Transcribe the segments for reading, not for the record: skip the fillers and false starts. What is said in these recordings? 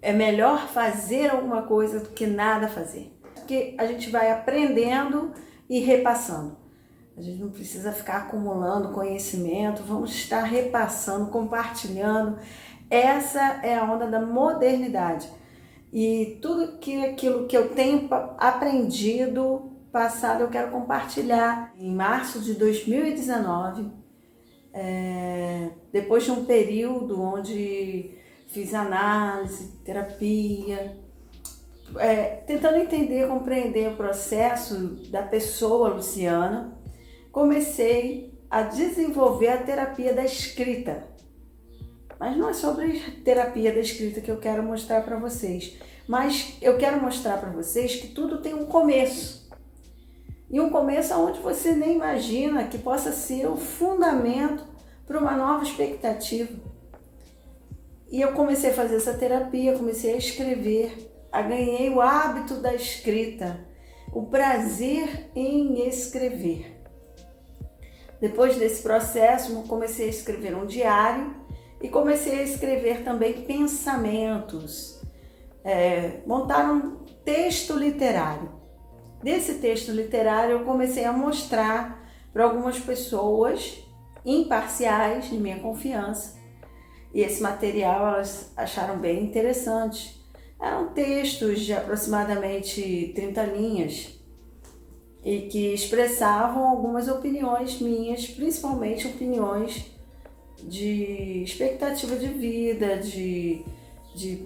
é melhor fazer alguma coisa do que nada fazer. Porque a gente vai aprendendo e repassando. A gente não precisa ficar acumulando conhecimento, vamos estar repassando, compartilhando. Essa é a onda da modernidade. E aquilo que eu tenho aprendido, passado, eu quero compartilhar. Em março de 2019, depois de um período onde fiz análise, terapia, tentando entender, compreender o processo da pessoa Luciana, comecei a desenvolver a terapia da escrita. Mas não é sobre terapia da escrita que eu quero mostrar para vocês. Mas eu quero mostrar para vocês que tudo tem um começo. E um começo onde você nem imagina que possa ser o fundamento para uma nova expectativa. E eu comecei a fazer essa terapia, comecei a escrever, ganhei o hábito da escrita, o prazer em escrever. Depois desse processo, comecei a escrever um diário e comecei a escrever também pensamentos, montar um texto literário. Desse texto literário eu comecei a mostrar para algumas pessoas imparciais de minha confiança, e esse material elas acharam bem interessante. Eram textos de aproximadamente 30 linhas e que expressavam algumas opiniões minhas, principalmente opiniões de expectativa de vida, de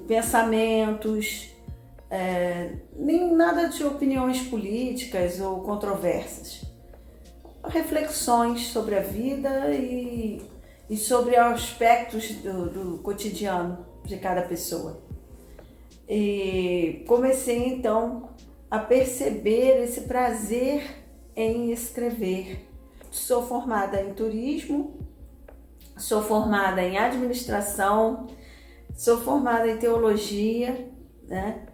pensamentos, nem nada de opiniões políticas ou controversas. Reflexões sobre a vida e sobre aspectos do cotidiano de cada pessoa. E comecei então a perceber esse prazer em escrever. Sou formada em turismo, sou formada em administração, sou formada em teologia, né?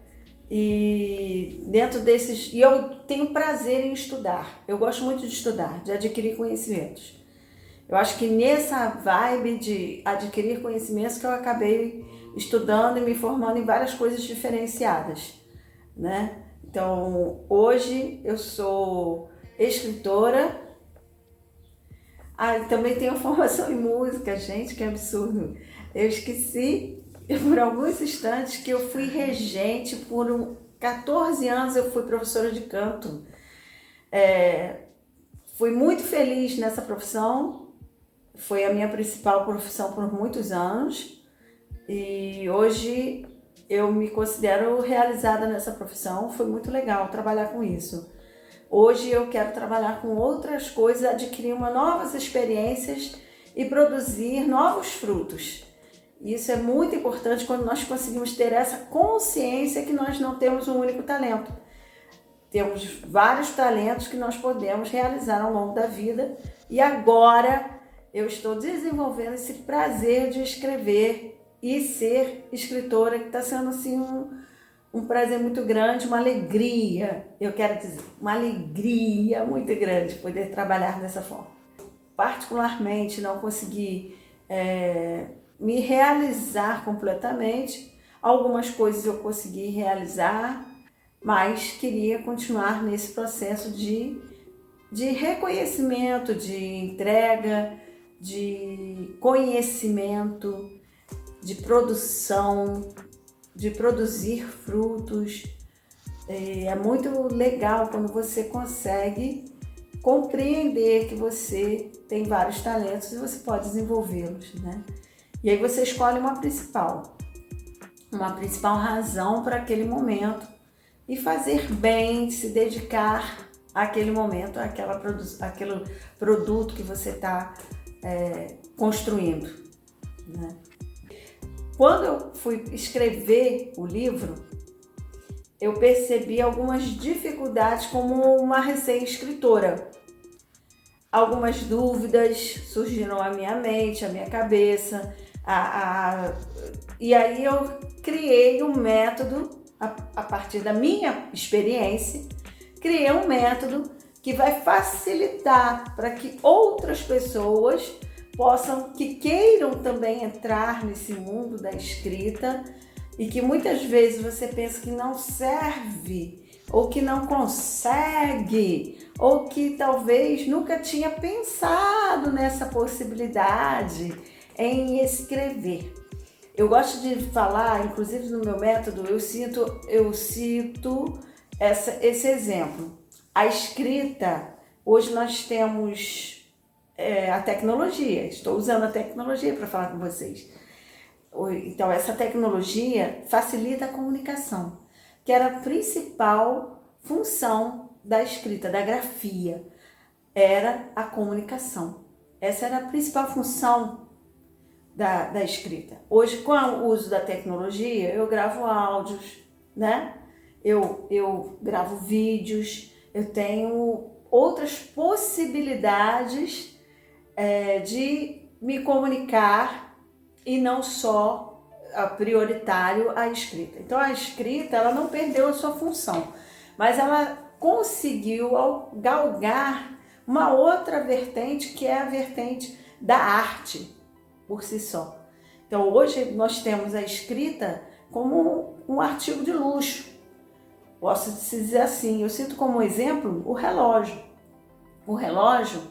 E dentro desses, e eu tenho prazer em estudar. Eu gosto muito de estudar, de adquirir conhecimentos. Eu acho que nessa vibe de adquirir conhecimentos que eu acabei estudando e me formando em várias coisas diferenciadas, né? Então, hoje eu sou escritora. Também tenho formação em música, gente, que absurdo. Eu esqueci por alguns instantes que eu fui regente por 14 anos, eu fui professora de canto. Fui muito feliz nessa profissão, foi a minha principal profissão por muitos anos e hoje eu me considero realizada nessa profissão. Foi muito legal trabalhar com isso. Hoje eu quero trabalhar com outras coisas, adquirir novas experiências e produzir novos frutos. Isso é muito importante quando nós conseguimos ter essa consciência que nós não temos um único talento. Temos vários talentos que nós podemos realizar ao longo da vida e agora eu estou desenvolvendo esse prazer de escrever e ser escritora, que está sendo assim um prazer muito grande, uma alegria, eu quero dizer, uma alegria muito grande poder trabalhar dessa forma. Particularmente não consegui me realizar completamente, algumas coisas eu consegui realizar, mas queria continuar nesse processo de reconhecimento, de entrega, de conhecimento, de produção, de produzir frutos. É muito legal quando você consegue compreender que você tem vários talentos e você pode desenvolvê-los, né? E aí você escolhe uma principal razão para aquele momento e fazer bem, se dedicar àquele momento, àquele produto que você está construindo, né? Quando eu fui escrever o livro, eu percebi algumas dificuldades como uma recém-escritora. Algumas dúvidas surgiram à minha mente, à minha cabeça, e aí eu criei um método, a partir da minha experiência, criei um método que vai facilitar para que outras pessoas que queiram também entrar nesse mundo da escrita, e que muitas vezes você pensa que não serve, ou que não consegue, ou que talvez nunca tinha pensado nessa possibilidade em escrever. Eu gosto de falar, inclusive no meu método, eu cito esse exemplo. A escrita, hoje nós temos a tecnologia, estou usando a tecnologia para falar com vocês. Então, essa tecnologia facilita a comunicação, que era a principal função da escrita, da grafia, era a comunicação. Essa era a principal função da escrita. Hoje, com o uso da tecnologia, eu gravo áudios, né? Eu gravo vídeos, eu tenho outras possibilidades de me comunicar e não só prioritário a escrita. Então a escrita, ela não perdeu a sua função, mas ela conseguiu galgar uma outra vertente, que é a vertente da arte por si só. Então hoje nós temos a escrita como um artigo de luxo. Posso dizer assim, eu cito como exemplo o relógio. O relógio,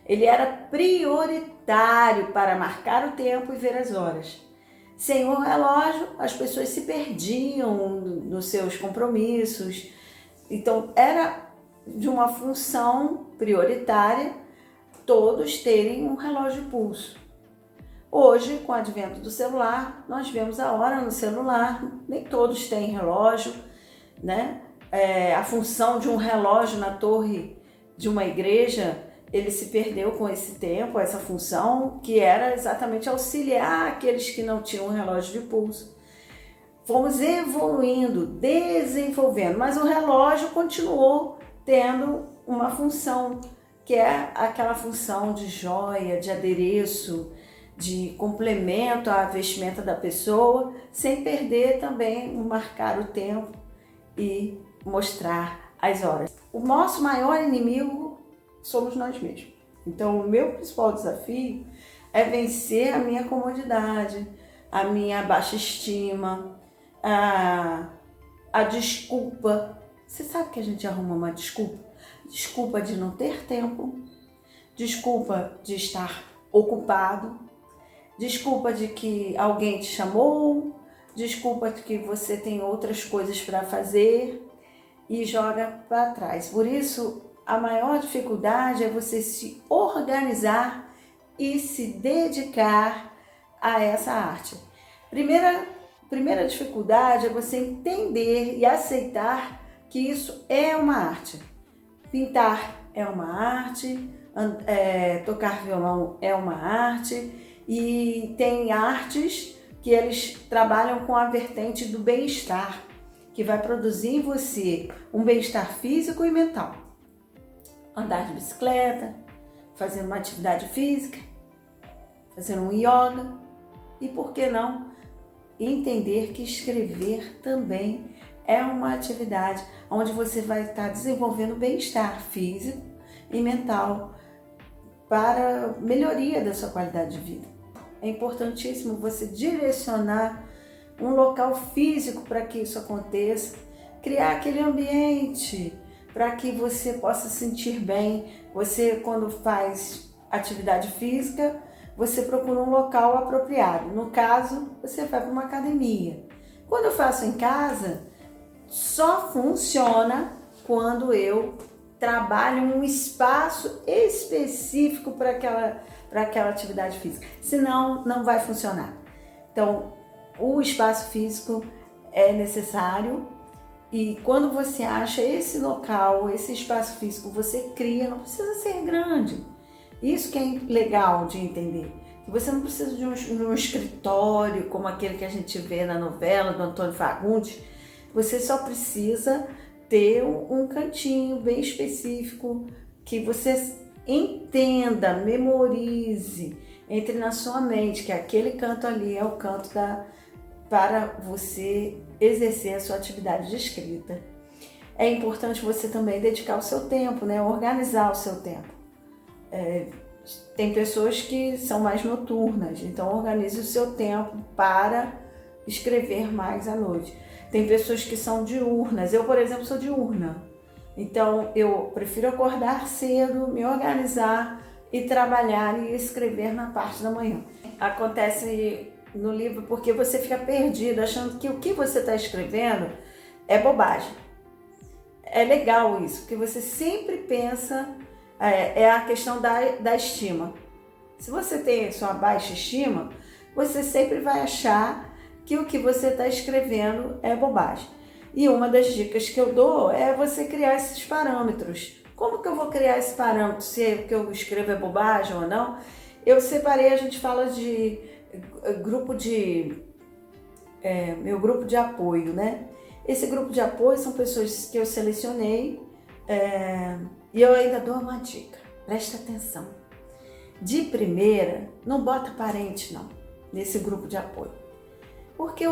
ele era prioritário para marcar o tempo e ver as horas. Sem o relógio, as pessoas se perdiam nos seus compromissos. Então, era de uma função prioritária todos terem um relógio de pulso. Hoje, com o advento do celular, nós vemos a hora no celular, nem todos têm relógio, né? A função de um relógio na torre de uma igreja, ele se perdeu com esse tempo, essa função que era exatamente auxiliar aqueles que não tinham um relógio de pulso. Fomos evoluindo, desenvolvendo, mas o relógio continuou tendo uma função, que é aquela função de joia, de adereço, de complemento à vestimenta da pessoa, sem perder também o marcar o tempo e mostrar as horas. O nosso maior inimigo somos nós mesmos. Então, o meu principal desafio é vencer a minha comodidade, a minha baixa estima, a desculpa. Você sabe que a gente arruma uma desculpa? Desculpa de não ter tempo, desculpa de estar ocupado, desculpa de que alguém te chamou, desculpa de que você tem outras coisas para fazer e joga para trás. Por isso, a maior dificuldade é você se organizar e se dedicar a essa arte. Primeira dificuldade é você entender e aceitar que isso é uma arte. Pintar é uma arte, tocar violão é uma arte, e tem artes que eles trabalham com a vertente do bem-estar, que vai produzir em você um bem-estar físico e mental. Andar de bicicleta, fazer uma atividade física, fazer um yoga e, por que não, entender que escrever também é uma atividade onde você vai estar desenvolvendo bem-estar físico e mental para melhoria da sua qualidade de vida. É importantíssimo você direcionar um local físico para que isso aconteça, criar aquele ambiente para que você possa se sentir bem. Você, quando faz atividade física, você procura um local apropriado. No caso, você vai para uma academia. Quando eu faço em casa, só funciona quando eu trabalho um espaço específico para aquela atividade física. Senão, não vai funcionar. Então, o espaço físico é necessário, e quando você acha esse local, esse espaço físico, você cria, não precisa ser grande. Isso que é legal de entender. Você não precisa de um escritório como aquele que a gente vê na novela do Antônio Fagundes. Você só precisa ter um cantinho bem específico que você entenda, memorize, entre na sua mente que aquele canto ali é o canto para você exercer a sua atividade de escrita. É importante você também dedicar o seu tempo, né? Organizar o seu tempo. Tem pessoas que são mais noturnas, então organize o seu tempo para escrever mais à noite. Tem pessoas que são diurnas, eu, por exemplo, sou diurna. Então, eu prefiro acordar cedo, me organizar e trabalhar e escrever na parte da manhã. Acontece no livro porque você fica perdido, achando que o que você está escrevendo é bobagem. É legal isso, porque você sempre pensa, é a questão da estima. Se você tem sua baixa estima, você sempre vai achar que o que você está escrevendo é bobagem. E uma das dicas que eu dou é você criar esses parâmetros. Como que eu vou criar esse parâmetro, se o que eu escrevo é bobagem ou não? Eu separei, a gente fala de grupo meu grupo de apoio, né? Esse grupo de apoio são pessoas que eu selecionei e eu ainda dou uma dica, presta atenção. De primeira, não bota parente não, nesse grupo de apoio. Porque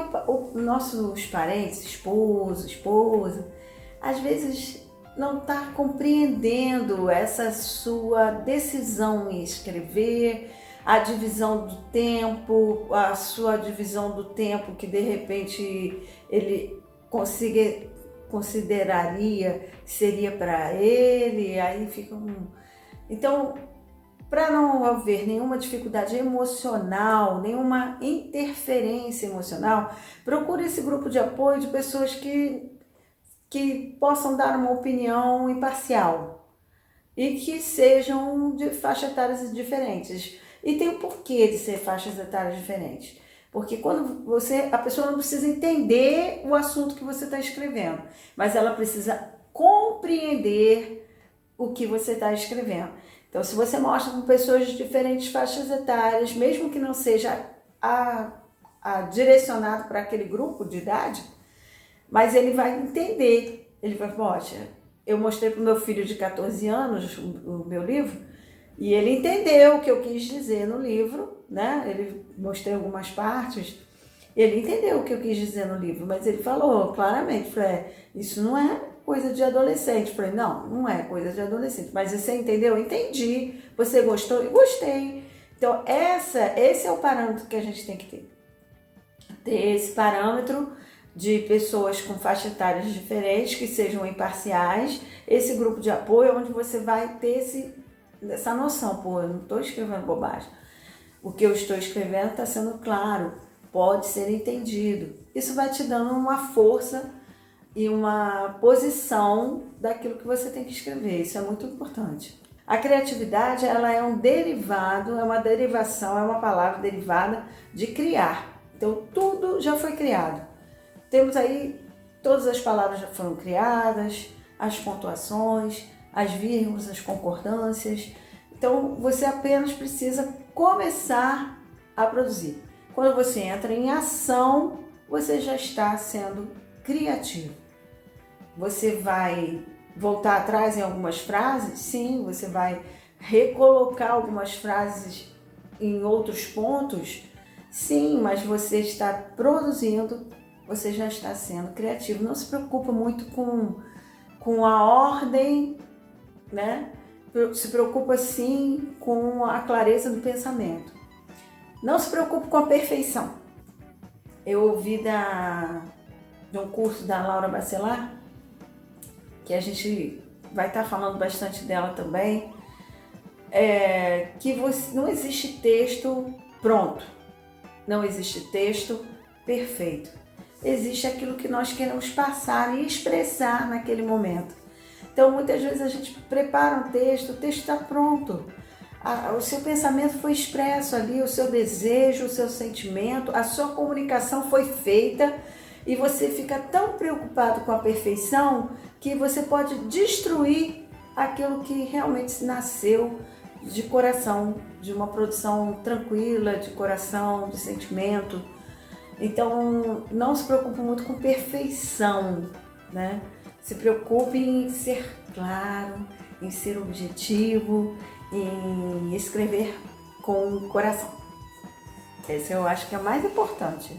nossos parentes, esposo, esposa, às vezes não está compreendendo essa sua decisão em escrever, a divisão do tempo, a sua divisão do tempo que de repente ele consideraria que seria para ele, aí fica Então, para não haver nenhuma dificuldade emocional, nenhuma interferência emocional, procure esse grupo de apoio de pessoas que possam dar uma opinião imparcial e que sejam de faixas etárias diferentes. E tem um porquê de ser faixas etárias diferentes. Porque quando a pessoa não precisa entender o assunto que você está escrevendo, mas ela precisa compreender o que você está escrevendo. Então, se você mostra com pessoas de diferentes faixas etárias, mesmo que não seja direcionado para aquele grupo de idade, mas ele vai entender. Ele vai, poxa, eu mostrei para o meu filho de 14 anos o meu livro e ele entendeu o que eu quis dizer no livro, né? Ele mostrei algumas partes, ele entendeu o que eu quis dizer no livro, mas ele falou claramente, isso não é coisa de adolescente. Falei, não é coisa de adolescente. Mas você entendeu? Entendi. Você gostou? Gostei. Então, esse é o parâmetro que a gente tem que ter. Ter esse parâmetro de pessoas com faixas etárias diferentes, que sejam imparciais. Esse grupo de apoio, onde você vai ter essa noção. Pô, eu não estou escrevendo bobagem. O que eu estou escrevendo está sendo claro. Pode ser entendido. Isso vai te dando uma força e uma posição daquilo que você tem que escrever. Isso é muito importante. A criatividade, ela é um derivado, é uma derivação, é uma palavra derivada de criar. Então, tudo já foi criado. Temos aí, todas as palavras já foram criadas, as pontuações, as vírgulas, as concordâncias. Então, você apenas precisa começar a produzir. Quando você entra em ação, você já está sendo criativo. Você vai voltar atrás em algumas frases? Sim, você vai recolocar algumas frases em outros pontos? Sim, mas você está produzindo, você já está sendo criativo. Não se preocupa muito com a ordem, né? Se preocupa sim com a clareza do pensamento. Não se preocupe com a perfeição. Eu ouvi de um curso da Laura Bacelar, que a gente vai estar falando bastante dela também, que não existe texto pronto, não existe texto perfeito. Existe aquilo que nós queremos passar e expressar naquele momento. Então, muitas vezes a gente prepara um texto, o texto está pronto. O seu pensamento foi expresso ali, o seu desejo, o seu sentimento, a sua comunicação foi feita e você fica tão preocupado com a perfeição que você pode destruir aquilo que realmente nasceu de coração, de uma produção tranquila, de coração, de sentimento. Então, não se preocupe muito com perfeição, né? Se preocupe em ser claro, em ser objetivo, em escrever com o coração. Esse eu acho que é o mais importante.